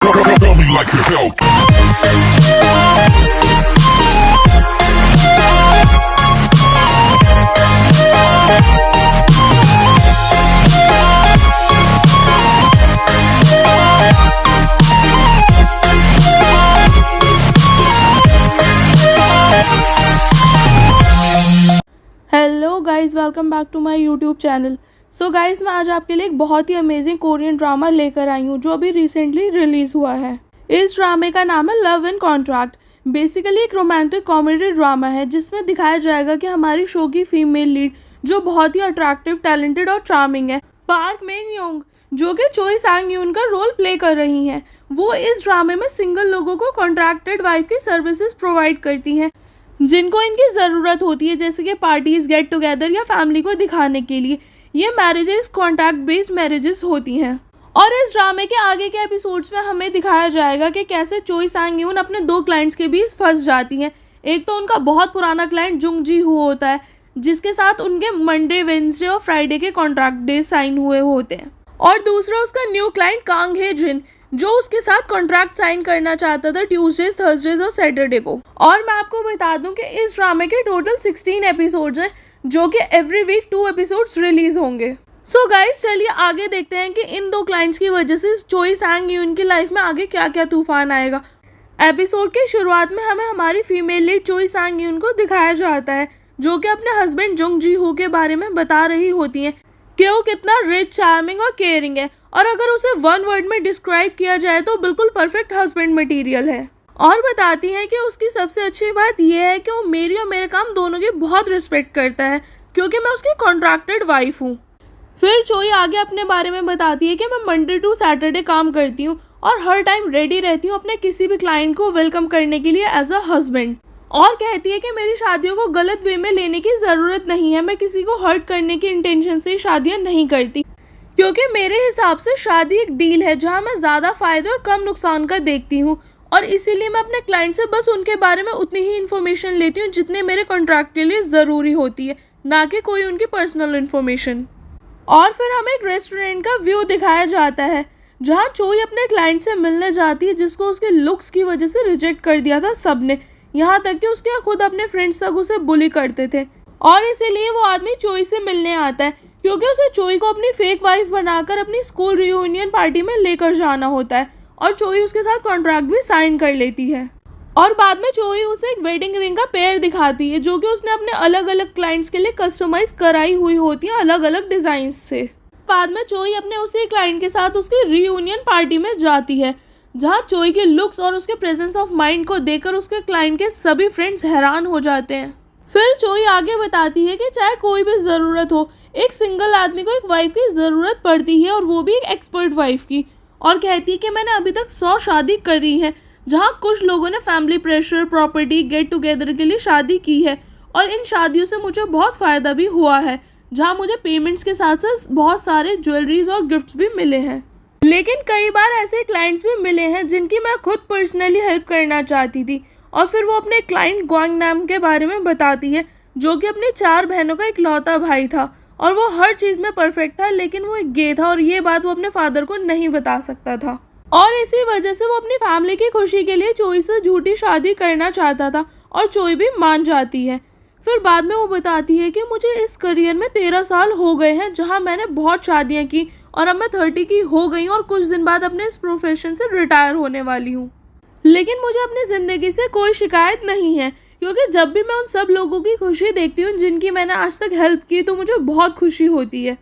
Tell me like you help. Hello guys, welcome back to my YouTube channel. So guys, मैं आज आपके लिए एक बहुत ही अमेजिंग कोरियन ड्रामा लेकर आई हूँ जो अभी रिसेंटली रिलीज़ हुआ है। इस ड्रामे का नाम है लव एंड कॉन्ट्रैक्ट। बेसिकली एक रोमांटिक कॉमेडी ड्रामा है जिसमें दिखाया जाएगा कि हमारी शो की फीमेल लीड जो बहुत ही अट्रैक्टिव, टैलेंटेड और चार्मिंग है, पार्क मेन योंग, जो कि चोई सांग यून का रोल प्ले कर रही हैं। वो इस ड्रामे में सिंगल लोगों को कॉन्ट्रैक्टेड वाइफ की सर्विसेज प्रोवाइड करती हैं जिनको इनकी ज़रूरत होती है, जैसे कि पार्टीज, गेट टुगेदर या फैमिली को दिखाने के लिए। ये मैरिजेस कॉन्ट्रैक्ट बेस्ड मैरिजेस होती हैं। और इस ड्रामे के आगे के एपिसोड्स में हमें दिखाया जाएगा कि कैसे चोई सांग यून अपने दो क्लाइंट्स के बीच फंस जाती हैं। एक तो उनका बहुत पुराना क्लाइंट जुंग जी हो होता है जिसके साथ उनके मंडे, वेडनेसडे और फ्राइडे के कॉन्ट्रैक्ट डे साइन हुए होते हैं, और दूसरा उसका न्यू क्लाइंट कांग हे जिन जो उसके साथ कॉन्ट्रैक्ट साइन करना चाहता था ट्यूसडेज, थर्सडेज और सैटरडे को। और मैं आपको बता दूं कि इस ड्रामे के टोटल 16 एपिसोड्स हैं जो कि एवरी वीक 2 एपिसोड्स रिलीज होंगे। सो गाइस, चलिए आगे देखते हैं कि इन दो क्लाइंट्स की वजह से चोई सांग यून की लाइफ में आगे क्या क्या तूफान आएगा। एपिसोड की शुरुआत में हमें हमारी फीमेल लीड चोई सांग यून को दिखाया जाता है जो कि अपने हस्बैंड जुंग जी हो के बारे में बता रही होती हैं कि वो कितना रिच, चार्मिंग और केयरिंग है, और अगर उसे वन वर्ड में डिस्क्राइब किया जाए तो बिल्कुल परफेक्ट हस्बैंड मटेरियल है। और बताती हैं कि उसकी सबसे अच्छी बात यह है कि वो मेरी और मेरे काम दोनों की बहुत रिस्पेक्ट करता है क्योंकि मैं उसकी कॉन्ट्रैक्टेड वाइफ हूँ। फिर चोई आगे अपने बारे में बताती है कि मैं मंडे टू सैटरडे काम करती हूँ और हर टाइम रेडी रहती हूँ अपने किसी भी क्लाइंट को वेलकम करने के लिए एज अ हस्बैंड। और कहती है कि मेरी शादियों को गलत वे में लेने की ज़रूरत नहीं है, मैं किसी को हर्ट करने की इंटेंशन से शादियाँ नहीं करती क्योंकि मेरे हिसाब से शादी एक डील है जहाँ मैं ज़्यादा फ़ायदे और कम नुकसान का देखती हूँ, और इसीलिए मैं अपने क्लाइंट से बस उनके बारे में उतनी ही इन्फॉर्मेशन लेती हूँ जितने मेरे कॉन्ट्रैक्ट के लिए ज़रूरी होती है, ना कि कोई उनकी पर्सनल इन्फॉर्मेशन। और फिर हमें एक रेस्टोरेंट का व्यू दिखाया जाता है जहाँ चोई अपने क्लाइंट से मिलने जाती है जिसको उसके लुक्स की वजह से रिजेक्ट कर दिया था सबने, यहाँ तक कि उसके खुद अपने फ्रेंड्स तक उसे बुली करते थे। और इसीलिए वो आदमी चोई से मिलने आता है क्योंकि उसे चोई को अपनी फेक वाइफ बनाकर अपनी स्कूल रियूनियन पार्टी में लेकर जाना होता है, और चोई उसके साथ कॉन्ट्रैक्ट भी साइन कर लेती है। और बाद में चोई उसे एक वेडिंग रिंग का पेयर दिखाती है जो कि उसने अपने अलग अलग क्लाइंट्स के लिए कस्टमाइज कराई हुई होती है अलग अलग डिज़ाइन से। बाद में चोई अपने उसी क्लाइंट के साथ उसकी रियूनियन पार्टी में जाती है जहाँ चोई के लुक्स और उसके प्रेजेंस ऑफ माइंड को देखकर उसके क्लाइंट के सभी फ्रेंड्स हैरान हो जाते हैं। फिर चोई आगे बताती है कि चाहे कोई भी ज़रूरत हो, एक सिंगल आदमी को एक वाइफ की ज़रूरत पड़ती है, और वो भी एक एक्सपर्ट वाइफ की। और कहती है कि मैंने अभी तक 100 शादी करी है जहाँ कुछ लोगों ने family pressure, property, get together के लिए शादी की है, और इन शादियों से मुझे बहुत फ़ायदा भी हुआ है जहाँ मुझे पेमेंट्स के साथ साथ बहुत सारे ज्वेलरीज और गिफ्ट्स भी मिले हैं। लेकिन कई बार ऐसे क्लाइंट्स भी मिले हैं जिनकी मैं खुद पर्सनली हेल्प करना चाहती थी। और फिर वो अपने क्लाइंट ग्वांग नाम के बारे में बताती है जो कि अपनी 4 बहनों का इकलौता भाई था, और वो हर चीज़ में परफेक्ट था, लेकिन वो एक गे था और ये बात वो अपने फादर को नहीं बता सकता था, और इसी वजह से वो अपनी फैमिली की खुशी के लिए चोई से झूठी शादी करना चाहता था, और चोई भी मान जाती है। फिर बाद में वो बताती है कि मुझे इस करियर में 13 साल हो गए हैं जहाँ मैंने बहुत शादियाँ की, और अब मैं 30 की हो गई हूँ और कुछ दिन बाद अपने इस प्रोफेशन से रिटायर होने वाली हूँ। लेकिन मुझे अपनी ज़िंदगी से कोई शिकायत नहीं है क्योंकि जब भी मैं उन सब लोगों की खुशी देखती हूँ जिनकी मैंने आज तक हेल्प की तो मुझे बहुत खुशी होती है।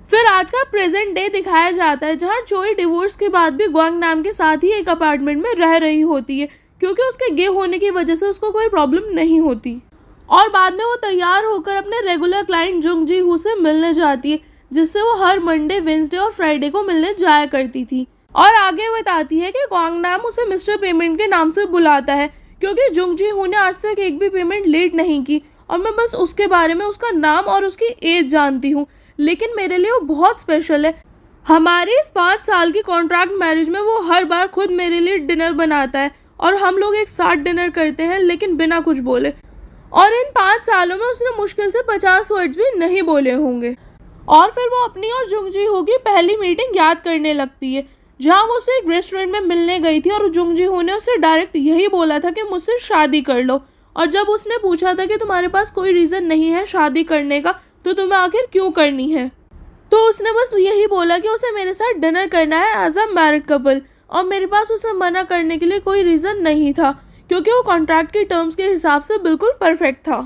फिर आज का प्रेजेंट डे दिखाया जाता है जहाँ चोई डिवोर्स के बाद भी ग्वांग नाम के साथ ही एक अपार्टमेंट में रह रही होती है क्योंकि उसके गे होने की वजह से उसको कोई प्रॉब्लम नहीं होती। और बाद में वो तैयार होकर अपने रेगुलर क्लाइंट जुंग जी हू से मिलने जाती है जिससे वो हर मंडे, वेडनेसडे और फ्राइडे को मिलने जाया करती थी। और आगे बताती है कि ग्वांग नाम उसे मिस्टर पेमेंट के नाम से बुलाता है क्योंकि जुंग जी हू ने आज तक एक भी पेमेंट लेट नहीं की, और मैं बस उसके बारे में उसका नाम और उसकी एज जानती हूँ, लेकिन मेरे लिए वो बहुत स्पेशल है। हमारी इस 5 साल की कॉन्ट्रैक्ट मैरिज में वो हर बार खुद मेरे लिए डिनर बनाता है और हम लोग एक साथ डिनर करते हैं लेकिन बिना कुछ बोले, और इन 5 सालों में उसने मुश्किल से 50 वर्ड्स भी नहीं बोले होंगे। और फिर वो अपनी और जुंग जी हो की पहली मीटिंग याद करने लगती है जहाँ वो उसे एक रेस्टोरेंट में मिलने गई थी और जुंग जी हो ने उसे डायरेक्ट यही बोला था कि मुझसे शादी कर लो। और जब उसने पूछा था कि तुम्हारे पास कोई रीज़न नहीं है शादी करने का तो तुम्हें आखिर क्यों करनी है, तो उसने बस यही बोला कि उसे मेरे साथ डिनर करना है एज अ मैरिड कपल। और मेरे पास उसे मना करने के लिए कोई रीज़न नहीं था क्योंकि वो कॉन्ट्रैक्ट की टर्म्स के हिसाब से बिल्कुल परफेक्ट था।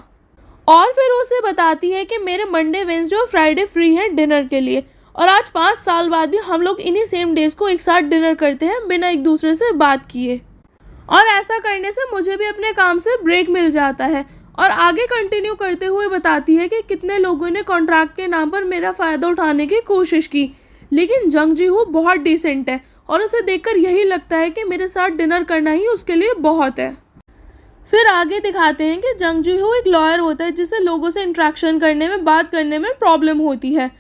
और फिर उसे बताती है कि मेरे मंडे, वेंसडे और फ्राइडे फ्री हैं डिनर के लिए, और आज 5 साल बाद भी हम लोग इन्हीं सेम डेज़ को एक साथ डिनर करते हैं बिना एक दूसरे से बात किए। और ऐसा करने से मुझे भी अपने काम से ब्रेक मिल जाता है। और आगे कंटिन्यू करते हुए बताती है कि कितने लोगों ने कॉन्ट्रैक्ट के नाम पर मेरा फ़ायदा उठाने की कोशिश की, लेकिन जंग जी हो बहुत डिसेंट है और उसे देखकर यही लगता है कि मेरे साथ डिनर करना ही उसके लिए बहुत है। फिर आगे दिखाते हैं कि जंग जी हो एक लॉयर होता है जिसे लोगों से इंट्रैक्शन करने में, बात करने में प्रॉब्लम होती है।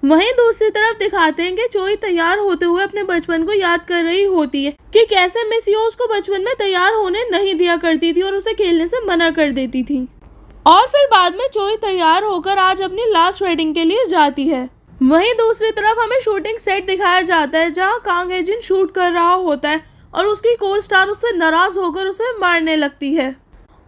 वहीं दूसरी तरफ दिखाते हैं कि चोई तैयार होते हुए अपने बचपन को याद कर रही होती है कि कैसे मिस यो उसको बचपन में तैयार होने नहीं दिया करती थी और उसे खेलने से मना कर देती थी। और फिर बाद में चोई तैयार होकर आज अपनी लास्ट वेडिंग के लिए जाती है। वहीं दूसरी तरफ हमें शूटिंग सेट दिखाया जाता है जहां कांग एजिन शूट कर रहा होता है और उसकी को स्टार उससे नाराज होकर उसे मारने लगती है।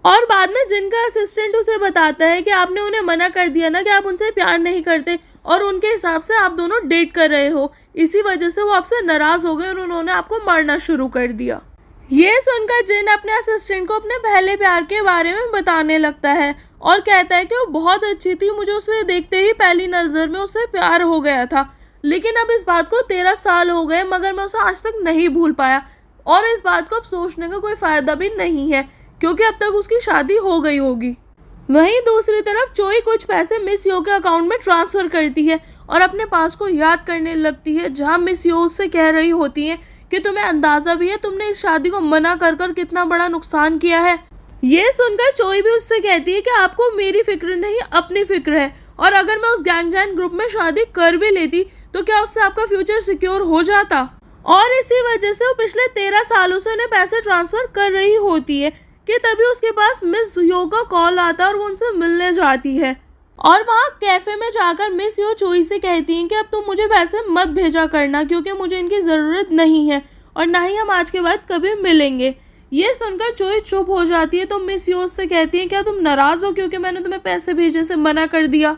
और बाद में जिनका असिस्टेंट उसे बताता है कि आपने उन्हें मना कर दिया ना कि आप उनसे प्यार नहीं करते और उनके हिसाब से आप दोनों डेट कर रहे हो, इसी वजह से वो आपसे नाराज हो गए और उन्होंने आपको मारना शुरू कर दिया। ये सुनकर जिन अपने असिस्टेंट को अपने पहले प्यार के बारे में बताने लगता है और कहता है कि वो बहुत अच्छी थी, मुझे उसे देखते ही पहली नज़र में उससे प्यार हो गया था, लेकिन अब इस बात को 13 साल हो गए मगर मैं उसे आज तक नहीं भूल पाया और इस बात को अब सोचने का कोई फ़ायदा भी नहीं है क्योंकि अब तक उसकी शादी हो गई होगी। वहीं दूसरी तरफ चोई कुछ पैसे मिस यो के अकाउंट में ट्रांसफ़र करती है और अपने पास को याद करने लगती है जहां मिस यो उससे कह रही होती है कि तुम्हें अंदाज़ा भी है तुमने इस शादी को मना कर कर कितना बड़ा नुकसान किया है। ये सुनकर चोई भी उससे कहती है कि आपको मेरी फिक्र नहीं अपनी फिक्र है और अगर मैं उस गैंग जैन ग्रुप में शादी कर भी लेती तो क्या उससे आपका फ्यूचर सिक्योर हो जाता। और इसी वजह से वो पिछले 13 सालों से उन्हें पैसे ट्रांसफ़र कर रही होती है कि तभी उसके पास मिस यो का कॉल आता है और वो उनसे मिलने जाती है। और वहाँ कैफ़े में जाकर मिस यो चोई से कहती हैं कि अब तुम मुझे पैसे मत भेजा करना क्योंकि मुझे इनकी ज़रूरत नहीं है और ना ही हम आज के बाद कभी मिलेंगे। ये सुनकर चोई चुप हो जाती है तो मिस यो से कहती हैं क्या तुम नाराज़ हो क्योंकि मैंने तुम्हें पैसे भेजने से मना कर दिया।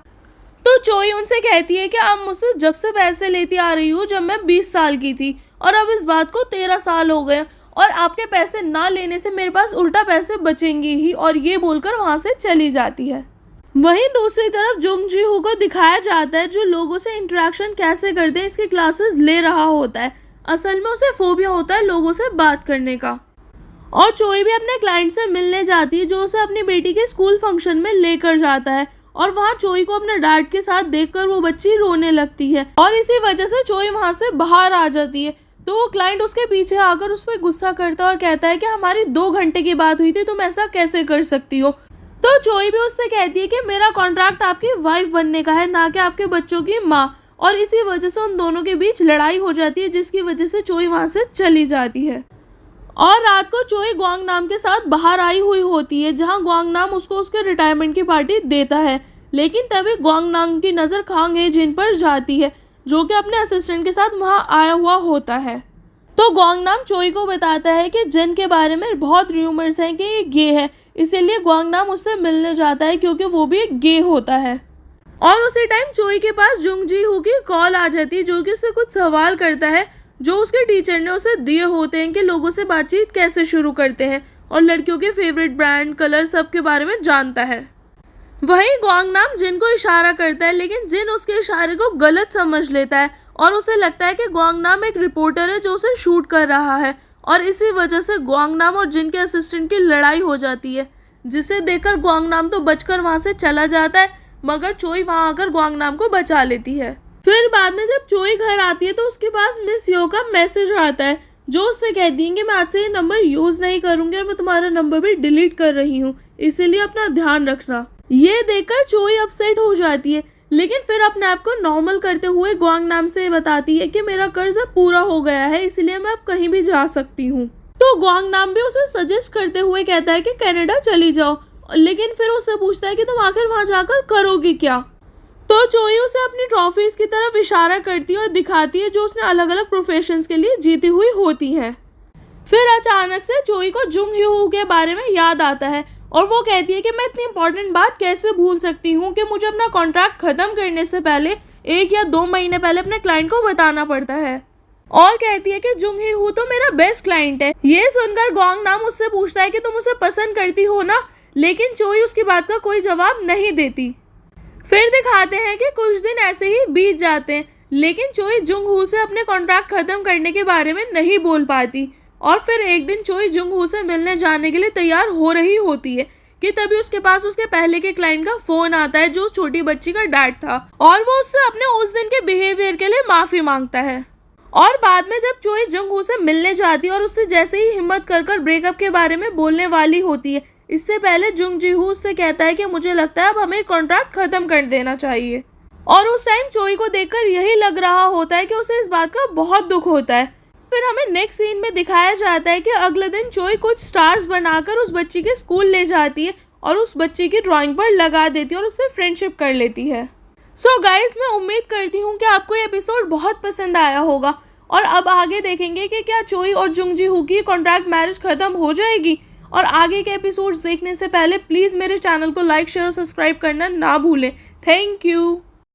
तो चोई उनसे कहती है कि आप मुझसे जब से पैसे लेती आ रही हो जब मैं 20 साल की थी और अब इस बात को 13 साल हो गए और आपके पैसे ना लेने से मेरे पास उल्टा पैसे बचेंगे ही, और ये बोलकर वहाँ से चली जाती है। वहीं दूसरी तरफ जुंग जी हो को दिखाया जाता है जो लोगों से इंटरेक्शन कैसे करते हैं इसकी क्लासेस ले रहा होता है। असल में उसे फोबिया होता है लोगों से बात करने का। और चोई भी अपने क्लाइंट से मिलने जाती है जो उसे अपनी बेटी के स्कूल फंक्शन में लेकर जाता है और वहाँ चोई को अपने डैड के साथ देखकर वो बच्ची रोने लगती है और इसी वजह से चोई वहाँ से बाहर आ जाती है। तो वो क्लाइंट उसके पीछे आकर उस पर गुस्सा करता है और कहता है कि हमारी 2 घंटे की बात हुई थी, तुम ऐसा कैसे कर सकती हो। तो चोई भी उससे कहती है कि मेरा कॉन्ट्रैक्ट आपकी वाइफ बनने का है ना कि आपके बच्चों की माँ, और इसी वजह से उन दोनों के बीच लड़ाई हो जाती है जिसकी वजह से चोई वहाँ से चली जाती है। और रात को चोई ग्वांग नाम के साथ बाहर आई हुई होती है जहाँ ग्वांग नाम उसको उसके रिटायरमेंट की पार्टी देता है, लेकिन तभी ग्वांग नाम की नज़र कांग एजिन पर जाती है जो कि अपने असिस्टेंट के साथ वहाँ आया हुआ होता है। तो ग्वांग नाम चोई को बताता है कि जिन के बारे में बहुत र्यूमर्स हैं कि ये गे है, इसीलिए ग्वांग नाम उससे मिलने जाता है क्योंकि वो भी एक गे होता है। और उसी टाइम चोई के पास जुंग जी हू की कॉल आ जाती है जो कि उससे कुछ सवाल करता है जो उसके टीचर ने उसे दिए होते हैं कि लोगों से बातचीत कैसे शुरू करते हैं और लड़कियों के फेवरेट ब्रांड, कलर सब के बारे में जानता है। वहीं ग्वांग नाम जिन को इशारा करता है लेकिन जिन उसके इशारे को गलत समझ लेता है और उसे लगता है कि ग्वांग नाम एक रिपोर्टर है जो उसे शूट कर रहा है, और इसी वजह से ग्वांग नाम और जिन के असिस्टेंट की लड़ाई हो जाती है जिसे देखकर ग्वांग नाम तो बचकर वहाँ से चला जाता है मगर चोई वहाँ आकर ग्वांग नाम को बचा लेती है। फिर बाद में जब चोई घर आती है तो उसके पास मिस यो का मैसेज आता है जो उससे कहती है कि मैं आज से ये नंबर यूज़ नहीं करूँगी और मैं तुम्हारा नंबर भी डिलीट कर रही हूँ, इसीलिए अपना ध्यान रखना। ये देखकर चोई अपसेट हो जाती है लेकिन फिर अपने आप को नॉर्मल करते हुए ग्वांग नाम से बताती है कि मेरा कर्ज अब पूरा हो गया है इसलिए मैं अब कहीं भी जा सकती हूँ। तो ग्वांग नाम भी उसे सजेस्ट करते हुए कहता है कि कनाडा चली जाओ, लेकिन फिर उससे पूछता है कि तुम आखिर वहाँ जाकर करोगी क्या। तो चोई उसे अपनी ट्रॉफीज की तरफ इशारा करती है और दिखाती है जो उसने अलग अलग प्रोफेशंस के लिए जीती हुई होती हैं। फिर अचानक से चोई को जुंग ह्यू के बारे में याद आता है और वो कहती है कि मैं इतनी इंपॉर्टेंट बात कैसे भूल सकती हूँ कि मुझे अपना कॉन्ट्रैक्ट ख़त्म करने से पहले 1 या 2 महीने पहले अपने क्लाइंट को बताना पड़ता है। और कहती है कि जुंग ह्यू तो मेरा बेस्ट क्लाइंट है। ये सुनकर गोंग नाम उससे पूछता है कि तुम उसे पसंद करती हो ना, लेकिन चोई उसकी बात का कोई जवाब नहीं देती। फिर दिखाते हैं कि कुछ दिन ऐसे ही बीत जाते हैं, लेकिन चोई जुंग हू से अपने कॉन्ट्रैक्ट ख़त्म करने के बारे में नहीं बोल पाती। और फिर एक दिन चोई जुंग हू से मिलने जाने के लिए तैयार हो रही होती है कि तभी उसके पास उसके पहले के क्लाइंट का फ़ोन आता है जो उस छोटी बच्ची का डैड था, और वो उससे अपने उस दिन के बिहेवियर के लिए माफ़ी मांगता है। और बाद में जब चोई जुंग हू से मिलने जाती है और उससे जैसे ही हिम्मत कर ब्रेकअप के बारे में बोलने वाली होती है, इससे पहले जुंग जी हू उससे कहता है कि मुझे लगता है अब हमें कॉन्ट्रैक्ट ख़त्म कर देना चाहिए। और उस टाइम चोई को देखकर यही लग रहा होता है कि उसे इस बात का बहुत दुख होता है। फिर हमें नेक्स्ट सीन में दिखाया जाता है कि अगले दिन चोई कुछ स्टार्स बनाकर उस बच्ची के स्कूल ले जाती है और उस बच्ची की ड्राइंग पर लगा देती है और उससे फ्रेंडशिप कर लेती है। सो गाइस, मैं उम्मीद करती हूँ कि आपको ये एपिसोड बहुत पसंद आया होगा और अब आगे देखेंगे कि क्या चोई और जुंग जी हू की कॉन्ट्रैक्ट मैरिज ख़त्म हो जाएगी। और आगे के एपिसोड्स देखने से पहले प्लीज़ मेरे चैनल को लाइक, शेयर और सब्सक्राइब करना ना भूलें। Thank you.